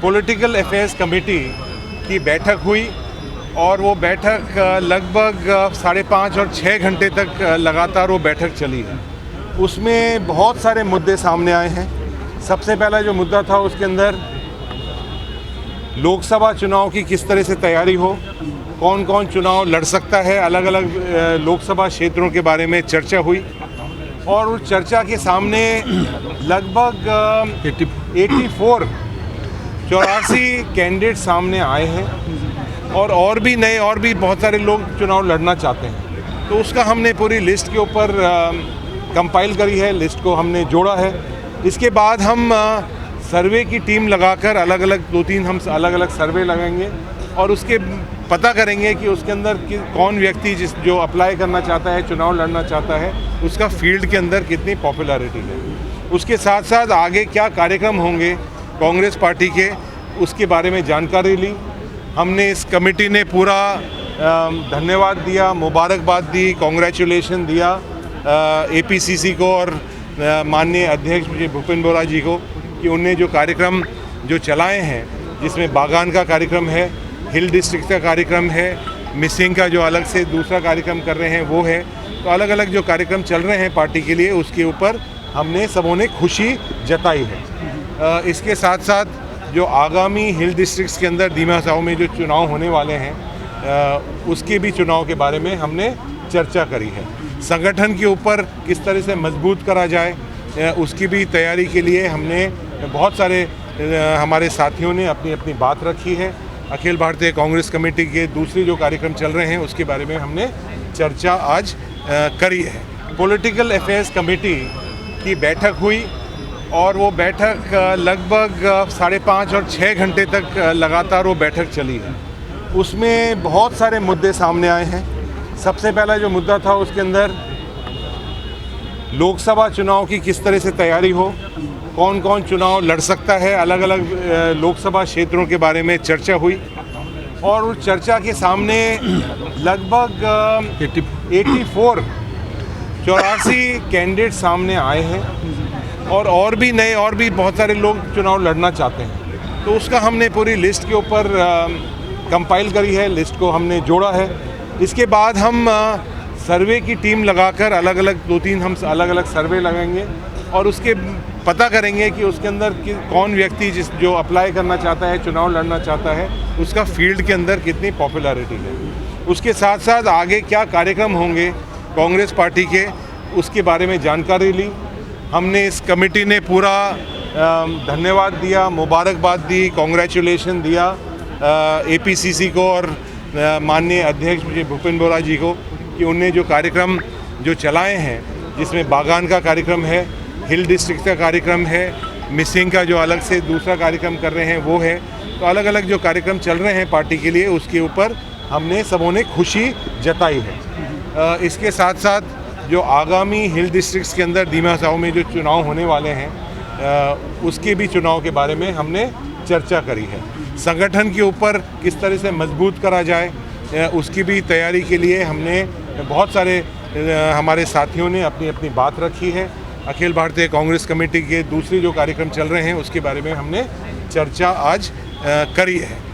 Political affairs committee की बैठक हुई और वो बैठक लगभग 5.5 और 6 घंटे तक लगातार वो बैठक चली है। उसमें बहुत सारे मुद्दे सामने आए हैं। सबसे पहला जो मुद्दा था उसके अंदर लोकसभा चुनाव की किस तरह से तैयारी हो, कौन कौन चुनाव लड़ सकता है, अलग अलग लोकसभा क्षेत्रों के बारे में चर्चा हुई और उस चर्चा के सामने लगभग 84 कैंडिडेट सामने आए हैं और भी बहुत सारे लोग चुनाव लड़ना चाहते हैं। तो उसका हमने पूरी लिस्ट के ऊपर कंपाइल करी है, लिस्ट को हमने जोड़ा है। इसके बाद हम सर्वे की टीम लगाकर अलग अलग सर्वे लगाएंगे और उसके पता करेंगे कि उसके अंदर कौन व्यक्ति जो अप्लाई करना चाहता है, चुनाव लड़ना चाहता है, उसका फील्ड के अंदर कितनी पॉपुलैरिटी है। उसके साथ साथ आगे क्या कार्यक्रम होंगे कांग्रेस पार्टी के, उसके बारे में जानकारी ली। हमने इस कमेटी ने पूरा धन्यवाद दिया, मुबारकबाद दी, कॉन्ग्रेचुलेशन दिया APCC को और माननीय अध्यक्ष भूपेंद्र बोरा जी को कि उनने जो कार्यक्रम जो चलाए हैं, जिसमें बागान का कार्यक्रम है, हिल डिस्ट्रिक्ट का कार्यक्रम है, मिसिंग का जो अलग से दूसरा कार्यक्रम कर रहे हैं वो है। तो अलग अलग जो कार्यक्रम चल रहे हैं पार्टी के लिए, उसके ऊपर हमने सबों ने खुशी जताई है। इसके साथ साथ जो आगामी हिल डिस्ट्रिक्ट्स के अंदर दीमा साहू में जो चुनाव होने वाले हैं, उसके भी चुनाव के बारे में हमने चर्चा करी है। संगठन के ऊपर किस तरह से मजबूत करा जाए, उसकी भी तैयारी के लिए हमने बहुत सारे हमारे साथियों ने अपनी अपनी बात रखी है। अखिल भारतीय कांग्रेस कमेटी के दूसरे जो कार्यक्रम चल रहे हैं उसके बारे में हमने चर्चा आज करी है। पॉलिटिकल अफेयर्स कमेटी की बैठक हुई और वो बैठक लगभग 5.5 और 6 घंटे तक लगातार वो बैठक चली है। उसमें बहुत सारे मुद्दे सामने आए हैं। सबसे पहला जो मुद्दा था उसके अंदर लोकसभा चुनाव की किस तरह से तैयारी हो, कौन कौन चुनाव लड़ सकता है, अलग अलग लोकसभा क्षेत्रों के बारे में चर्चा हुई और उस चर्चा के सामने लगभग 84 कैंडिडेट सामने आए हैं और भी बहुत सारे लोग चुनाव लड़ना चाहते हैं। तो उसका हमने पूरी लिस्ट के ऊपर कंपाइल करी है, लिस्ट को हमने जोड़ा है। इसके बाद हम सर्वे की टीम लगाकर अलग अलग सर्वे लगाएंगे और उसके पता करेंगे कि उसके अंदर कौन व्यक्ति जो अप्लाई करना चाहता है, चुनाव लड़ना चाहता है, उसका फील्ड के अंदर कितनी पॉपुलैरिटी है। उसके साथ साथ आगे क्या कार्यक्रम होंगे कांग्रेस पार्टी के, उसके बारे में जानकारी ली। हमने इस कमेटी ने पूरा धन्यवाद दिया, मुबारकबाद दी, कॉन्ग्रेचुलेशन दिया APCC को और माननीय अध्यक्ष भूपेंद्र बोरा जी को कि उनने जो कार्यक्रम जो चलाए हैं, जिसमें बागान का कार्यक्रम है, हिल डिस्ट्रिक्ट का कार्यक्रम है, मिसिंग का जो अलग से दूसरा कार्यक्रम कर रहे हैं वो है। तो अलग अलग जो कार्यक्रम चल रहे हैं पार्टी के लिए, उसके ऊपर हमने सबों ने खुशी जताई है। इसके साथ साथ जो आगामी हिल डिस्ट्रिक्ट्स के अंदर दीमा साहू में जो चुनाव होने वाले हैं, उसके भी चुनाव के बारे में हमने चर्चा करी है। संगठन के ऊपर किस तरह से मजबूत करा जाए, उसकी भी तैयारी के लिए हमने बहुत सारे हमारे साथियों ने अपनी अपनी बात रखी है। अखिल भारतीय कांग्रेस कमेटी के दूसरे जो कार्यक्रम चल रहे हैं उसके बारे में हमने चर्चा आज करी है।